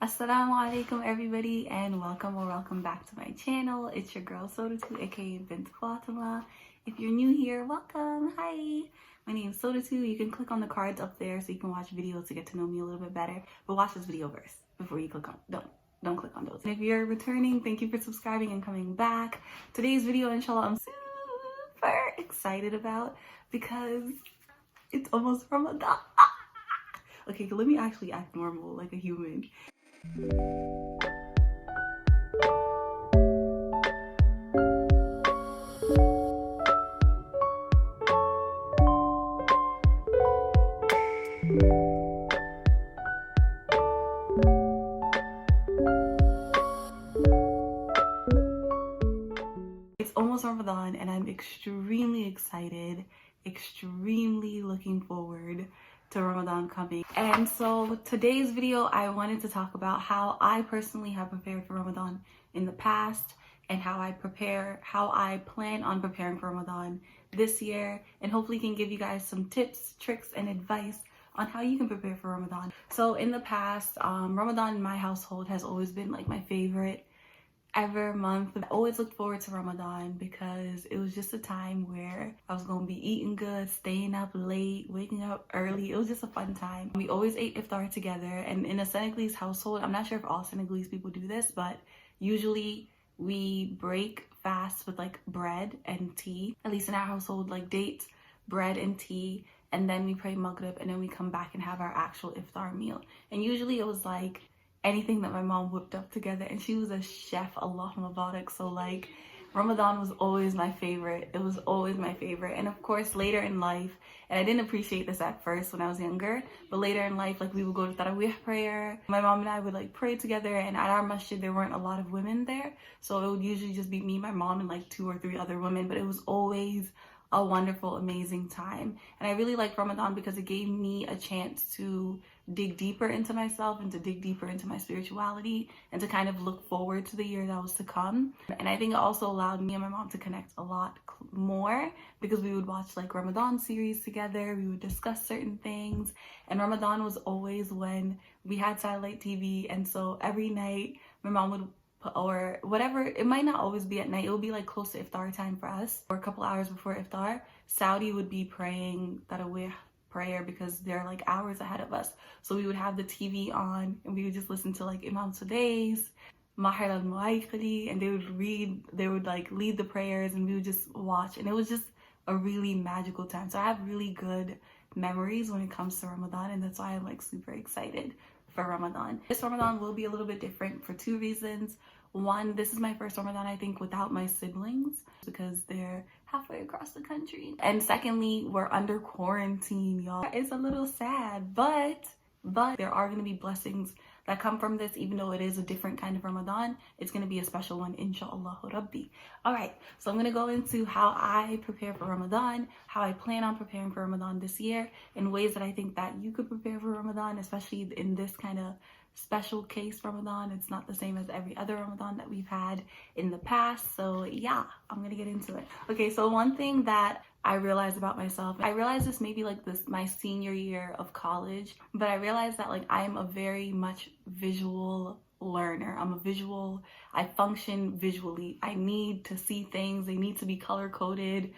Asalamualaykum everybody, and welcome back to my channel. It's your girl Sawdatou, aka Bint Fatimah. If you're new here, welcome. Hi, my name is Sawdatou. You can click on the cards up there so you can watch videos to get to know me a little bit better. But watch this video first before you click on. Don't click on those. And if you're returning, thank you for subscribing and coming back. Today's video, inshallah, I'm super excited about because it's almost Ramadan. Okay, let me actually act normal like a human. It's almost Ramadan and I'm extremely excited, extremely looking forward to Ramadan coming. And so today's video, I wanted to talk about how I personally have prepared for Ramadan in the past and how I plan on preparing for Ramadan this year, and hopefully can give you guys some tips, tricks, and advice on how you can prepare for Ramadan. So in the past, Ramadan in my household has always been like my favorite ever month. I always looked forward to Ramadan because it was just a time where I was going to be eating good, staying up late, waking up early. It was just a fun time. We always ate iftar together, and in a Senegalese household, I'm not sure if all Senegalese people do this, but usually we break fast with like bread and tea. At least in our household, like dates, bread and tea, and then we pray Maghrib, and then we come back and have our actual iftar meal. And usually it was like anything that my mom whipped up together, and she was a chef, Allah Mubarak. So like Ramadan was always my favorite. It was always my favorite. And of course later in life, and I didn't appreciate this at first when I was younger, but later in life, like we would go to Tarawih prayer. My mom and I would like pray together, and at our masjid there weren't a lot of women there, so it would usually just be me, my mom, and like 2 or 3 other women, but it was always a wonderful, amazing time. And I really like Ramadan because it gave me a chance to dig deeper into myself and to dig deeper into my spirituality and to kind of look forward to the year that was to come. And I think it also allowed me and my mom to connect a lot more because we would watch like Ramadan series together, we would discuss certain things, and Ramadan was always when we had satellite TV, and so every night my mom would, or whatever, it might not always be at night, it would be like close to iftar time for us, or a couple hours before iftar, Saudi would be praying Tarawih prayer because they're like hours ahead of us. So we would have the TV on and we would just listen to like Imam Sudais, Mahir al-Muaykali, and they would like lead the prayers, and we would just watch, and it was just a really magical time. So I have really good memories when it comes to Ramadan, and that's why I'm like super excited for Ramadan. This Ramadan will be a little bit different for 2 reasons. One, this is my first Ramadan, I think, without my siblings because they're halfway across the country. And secondly, we're under quarantine, y'all. It's a little sad, but there are going to be blessings that come from this. Even though it is a different kind of Ramadan, it's going to be a special one, InshaAllah Rabbi. All right, so I'm going to go into how I prepare for Ramadan, how I plan on preparing for Ramadan this year, and ways that I think that you could prepare for Ramadan, especially in this kind of special case Ramadan. It's not the same as every other Ramadan that we've had in the past. So yeah, I'm gonna get into it. Okay, so one thing that I realized about myself, I realized this maybe like this my senior year of college, but I realized that like I'm a very much visual learner. I function visually. I need to see things, they need to be color coded,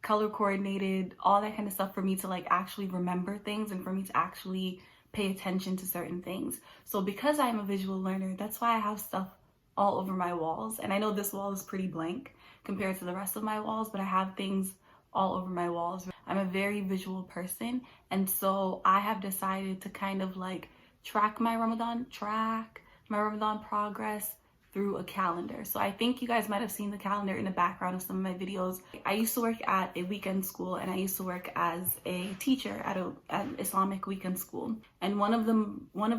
color coordinated, all that kind of stuff for me to like actually remember things and for me to actually pay attention to certain things. So because I'm a visual learner, that's why I have stuff all over my walls. And I know this wall is pretty blank compared to the rest of my walls, but I have things all over my walls. I'm a very visual person, and so I have decided to kind of like track my Ramadan progress through a calendar. So I think you guys might have seen the calendar in the background of some of my videos. I used to work at a weekend school, and I used to work as a teacher at an Islamic weekend school. And one of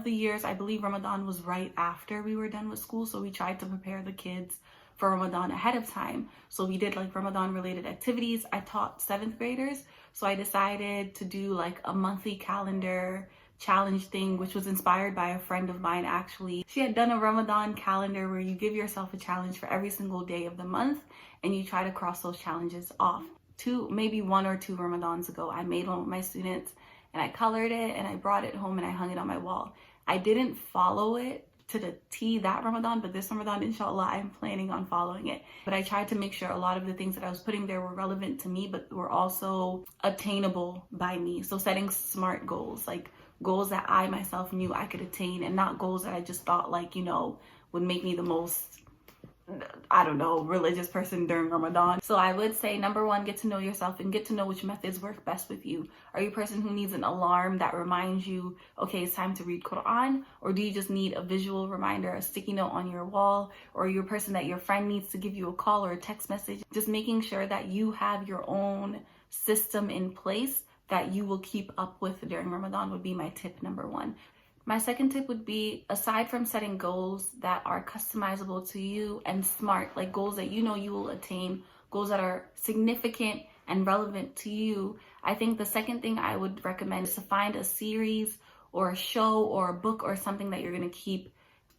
the years, I believe Ramadan was right after we were done with school, so we tried to prepare the kids for Ramadan ahead of time. So we did like Ramadan related activities. I taught 7th graders, so I decided to do like a monthly calendar challenge thing, which was inspired by a friend of mine. Actually, she had done a Ramadan calendar where you give yourself a challenge for every single day of the month and you try to cross those challenges off. Maybe 1 or 2 Ramadans ago, I made one with my students and I colored it and I brought it home and I hung it on my wall. I didn't follow it to the T that Ramadan, but this Ramadan, inshallah, I'm planning on following it. But I tried to make sure a lot of the things that I was putting there were relevant to me, but were also attainable by me. So setting smart goals, like goals that I myself knew I could attain, and not goals that I just thought like, you know, would make me the most, I don't know, religious person during Ramadan. So I would say, number one, get to know yourself and get to know which methods work best with you. Are you a person who needs an alarm that reminds you, okay, it's time to read Quran? Or do you just need a visual reminder, a sticky note on your wall? Or are you a person that your friend needs to give you a call or a text message? Just making sure that you have your own system in place that you will keep up with during Ramadan would be my tip number one. My second tip would be, aside from setting goals that are customizable to you and smart, like goals that you know you will attain, goals that are significant and relevant to you, I think the second thing I would recommend is to find a series or a show or a book or something that you're going to keep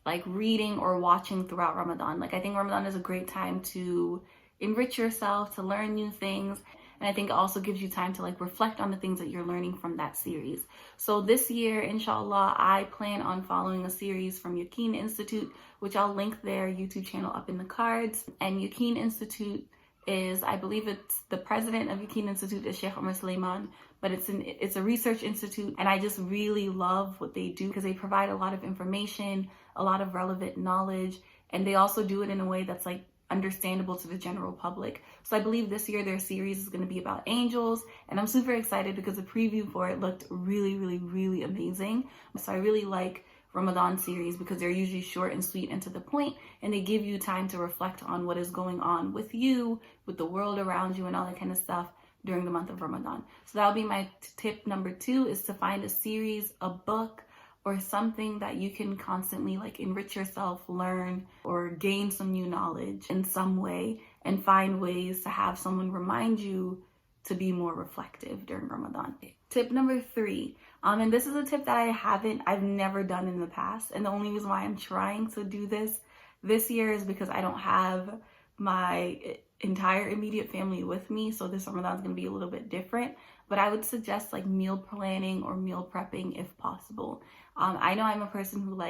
like reading or watching throughout Ramadan. Like, I think Ramadan is a great time to enrich yourself, to learn new things. And I think it also gives you time to like reflect on the things that you're learning from that series. So this year, inshallah, I plan on following a series from Yaqeen Institute, which I'll link their YouTube channel up in the cards. And Yaqeen Institute is, I believe it's the president of Yaqeen Institute is Sheikh Umar Sulaiman, but it's a research institute. And I just really love what they do because they provide a lot of information, a lot of relevant knowledge. And they also do it in a way that's like understandable to the general public. So I believe this year their series is going to be about angels, and I'm super excited because the preview for it looked really, really, really amazing. So I really like Ramadan series because they're usually short and sweet and to the point, and they give you time to reflect on what is going on with you, with the world around you, and all that kind of stuff during the month of Ramadan. So that'll be my tip number two, is to find a series, a book, or something that you can constantly like enrich yourself, learn, or gain some new knowledge in some way, and find ways to have someone remind you to be more reflective during Ramadan. Tip number three, and this is a tip that I've never done in the past, and the only reason why I'm trying to do this year is because I don't have my entire immediate family with me, so this Ramadan is going to be a little bit different. But I would suggest like meal planning or meal prepping if possible. I know I'm a person who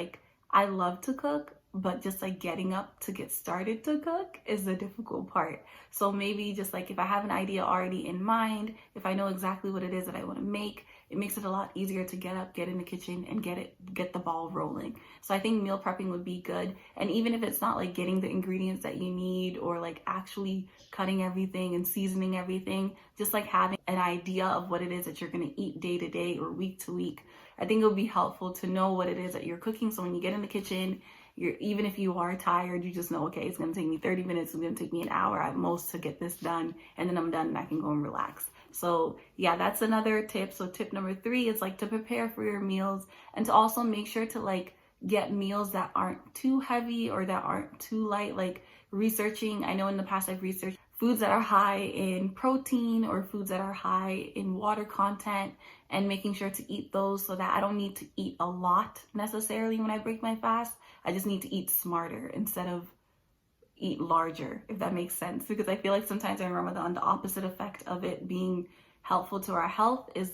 I love to cook, but just like getting up to get started to cook is the difficult part. So maybe just like if I have an idea already in mind, if I know exactly what it is that I want to make, it makes it a lot easier to get up, get in the kitchen, and get the ball rolling. So I think meal prepping would be good. And even if it's not like getting the ingredients that you need or like actually cutting everything and seasoning everything, just like having an idea of what it is that you're going to eat day to day or week to week, I think it would be helpful to know what it is that you're cooking. So when you get in the kitchen, even if you are tired, you just know, okay, it's going to take me 30 minutes, it's going to take me an hour at most to get this done, and then I'm done and I can go and relax. So yeah, that's another tip. So tip number three is like to prepare for your meals, and to also make sure to like get meals that aren't too heavy or that aren't too light. Like researching, I know in the past I've researched foods that are high in protein or foods that are high in water content, and making sure to eat those so that I don't need to eat a lot necessarily when I break my fast. I just need to eat smarter instead of eat larger, if that makes sense. Because I feel like sometimes in Ramadan, the opposite effect of it being helpful to our health is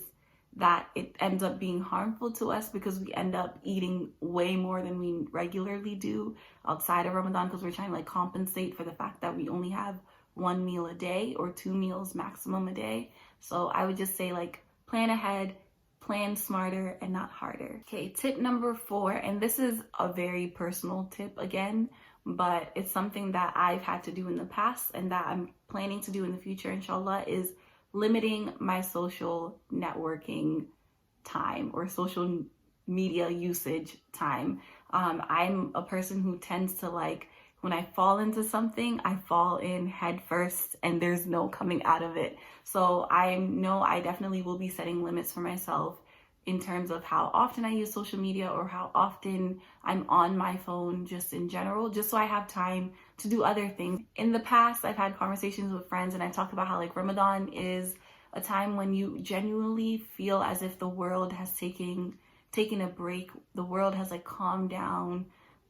that it ends up being harmful to us, because we end up eating way more than we regularly do outside of Ramadan, because we're trying to like compensate for the fact that we only have one meal a day or 2 meals maximum a day. So I would just say like plan ahead, plan smarter and not harder. Okay, tip number 4, and this is a very personal tip again, but it's something that I've had to do in the past and that I'm planning to do in the future, inshallah, is limiting my social networking time or social media usage time. I'm a person who tends to like, when I fall into something, I fall in head first and there's no coming out of it. So I know I definitely will be setting limits for myself in terms of how often I use social media or how often I'm on my phone just in general, just so I have time to do other things. In the past, I've had conversations with friends and I talked about how like Ramadan is a time when you genuinely feel as if the world has taken a break. The world has like calmed down.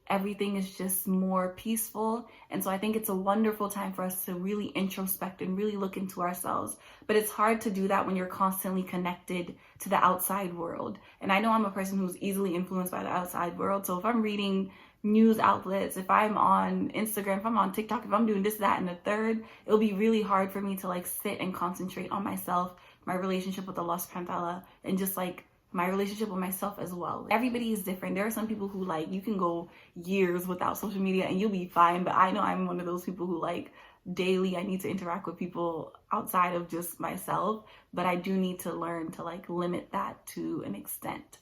Everything is just more peaceful. And so I think it's a wonderful time for us to really introspect and really look into ourselves. But it's hard to do that when you're constantly connected to the outside world. And I know I'm a person who's easily influenced by the outside world. So if I'm reading news outlets, if I'm on Instagram, if I'm on TikTok, if I'm doing this, that, and the third, it'll be really hard for me to like sit and concentrate on myself, my relationship with Allah subhanahu wa ta'ala, and just like my relationship with myself as well. Everybody is different. There are some people who like, you can go years without social media and you'll be fine, but I know I'm one of those people who like daily I need to interact with people outside of just myself, but I do need to learn to like limit that to an extent,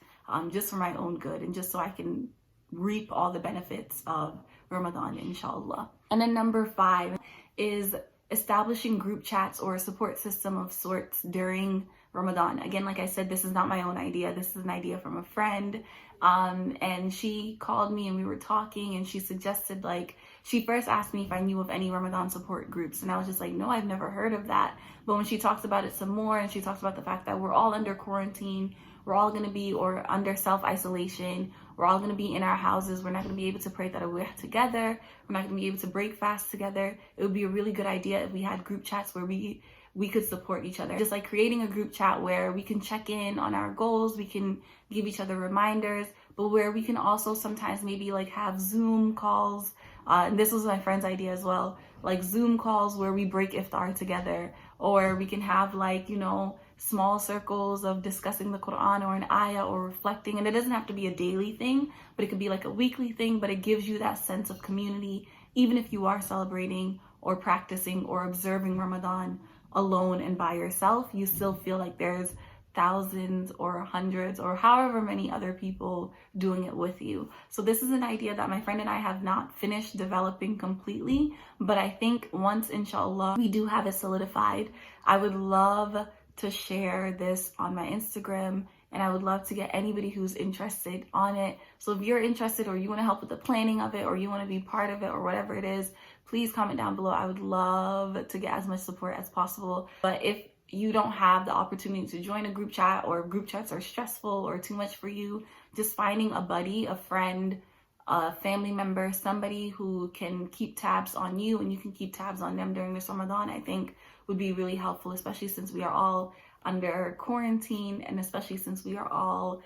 just for my own good and just so I can reap all the benefits of Ramadan, inshallah. And then number 5 is establishing group chats or a support system of sorts during Ramadan. Again, like I said, this is not my own idea. This is an idea from a friend. And she called me and we were talking and she suggested, like, she first asked me if I knew of any Ramadan support groups. And I was just like, no, I've never heard of that. But when she talks about it some more and she talks about the fact that we're all under quarantine, we're all going to be or under self-isolation, we're all going to be in our houses, we're not going to be able to pray tarawih together, we're not going to be able to break fast together. It would be a really good idea if we had group chats where we could support each other. Just like creating a group chat where we can check in on our goals, we can give each other reminders, but where we can also sometimes maybe like have Zoom calls. And this was my friend's idea as well, like Zoom calls where we break iftar together, or we can have like, you know, small circles of discussing the Quran or an ayah or reflecting. And it doesn't have to be a daily thing, but it could be like a weekly thing, but it gives you that sense of community, even if you are celebrating or practicing or observing Ramadan alone and by yourself, you still feel like there's thousands or hundreds or however many other people doing it with you. So this is an idea that my friend and I have not finished developing completely, but I think once, inshallah, we do have it solidified, I would love to share this on my Instagram, and I would love to get anybody who's interested on it. So if you're interested or you want to help with the planning of it or you want to be part of it or whatever it is, please comment down below. I would love to get as much support as possible. But if you don't have the opportunity to join a group chat, or group chats are stressful or too much for you, just finding a buddy, a friend, a family member, somebody who can keep tabs on you and you can keep tabs on them during this Ramadan, I think would be really helpful, especially since we are all under quarantine and especially since we are all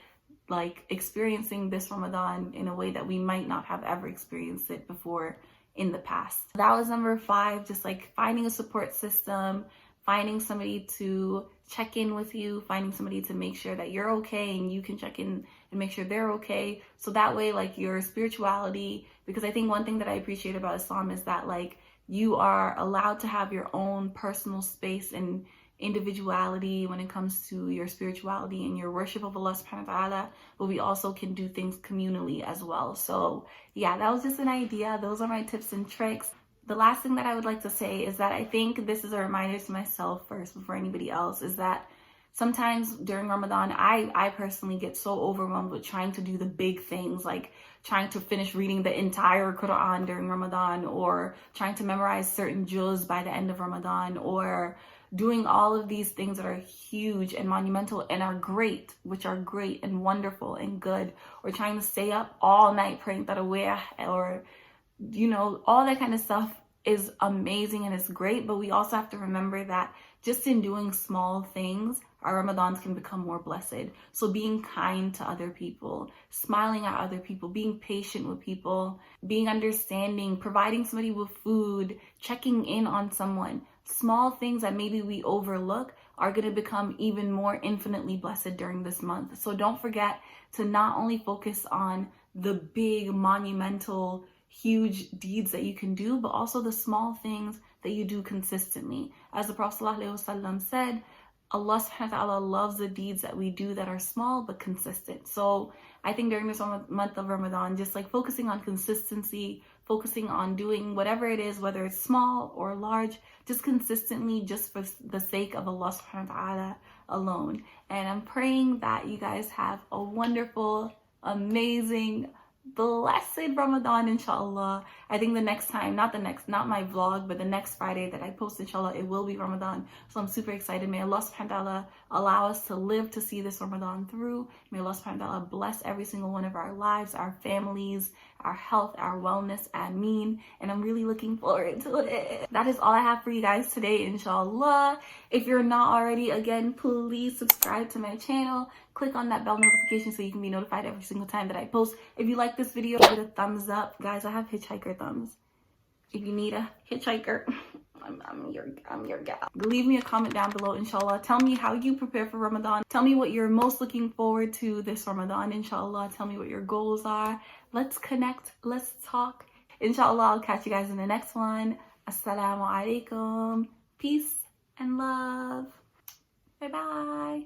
like experiencing this Ramadan in a way that we might not have ever experienced it before in the past. That was number 5, just like finding a support system, finding somebody to check in with you, finding somebody to make sure that you're okay and you can check in and make sure they're okay. So that way, like your spirituality, because I think one thing that I appreciate about Islam is that like you are allowed to have your own personal space and individuality when it comes to your spirituality and your worship of Allah subhanahu wa ta'ala, but we also can do things communally as well. So yeah, that was just an idea. Those are my tips and tricks. The last thing that I would like to say is that I think this is a reminder to myself first before anybody else, is that sometimes during Ramadan, I personally get so overwhelmed with trying to do the big things, like trying to finish reading the entire Quran during Ramadan, or trying to memorize certain juz by the end of Ramadan, or doing all of these things that are huge and monumental and are great, which are great and wonderful and good, or trying to stay up all night praying tarawih, or, you know, all that kind of stuff is amazing and it's great, but we also have to remember that just in doing small things, our Ramadans can become more blessed. So being kind to other people, smiling at other people, being patient with people, being understanding, providing somebody with food, checking in on someone, small things that maybe we overlook are going to become even more infinitely blessed during this month. So don't forget to not only focus on the big, monumental, huge deeds that you can do, but also the small things that you do consistently. As the Prophet ﷺ said, Allah subhanahu wa ta'ala loves the deeds that we do that are small but consistent. So I think during this month of Ramadan, just like focusing on consistency, focusing on doing whatever it is, whether it's small or large, just consistently, just for the sake of Allah subhanahu wa ta'ala alone. And I'm praying that you guys have a wonderful, amazing, blessed Ramadan, inshallah. I think the next time, not my vlog, but the next Friday that I post, inshallah, it will be Ramadan. So I'm super excited. May Allah subhanahu wa ta'ala allow us to live to see this Ramadan through. May Allah subhanahu wa ta'ala bless every single one of our lives, our families, our health, our wellness, Ameen. And I'm really looking forward to it. That is all I have for you guys today, inshallah. If you're not already, again, please subscribe to my channel. click on that bell notification so you can be notified every single time that I post. If you like this video, give it a thumbs up. Guys, I have hitchhiker thumbs. If you need a hitchhiker, I'm your gal. Leave me a comment down below, inshallah. Tell me how you prepare for Ramadan. Tell me what you're most looking forward to this Ramadan, inshallah. Tell me what your goals are. Let's connect. Let's talk. Inshallah, I'll catch you guys in the next one. Asalamualaykum. Peace and love. Bye-bye.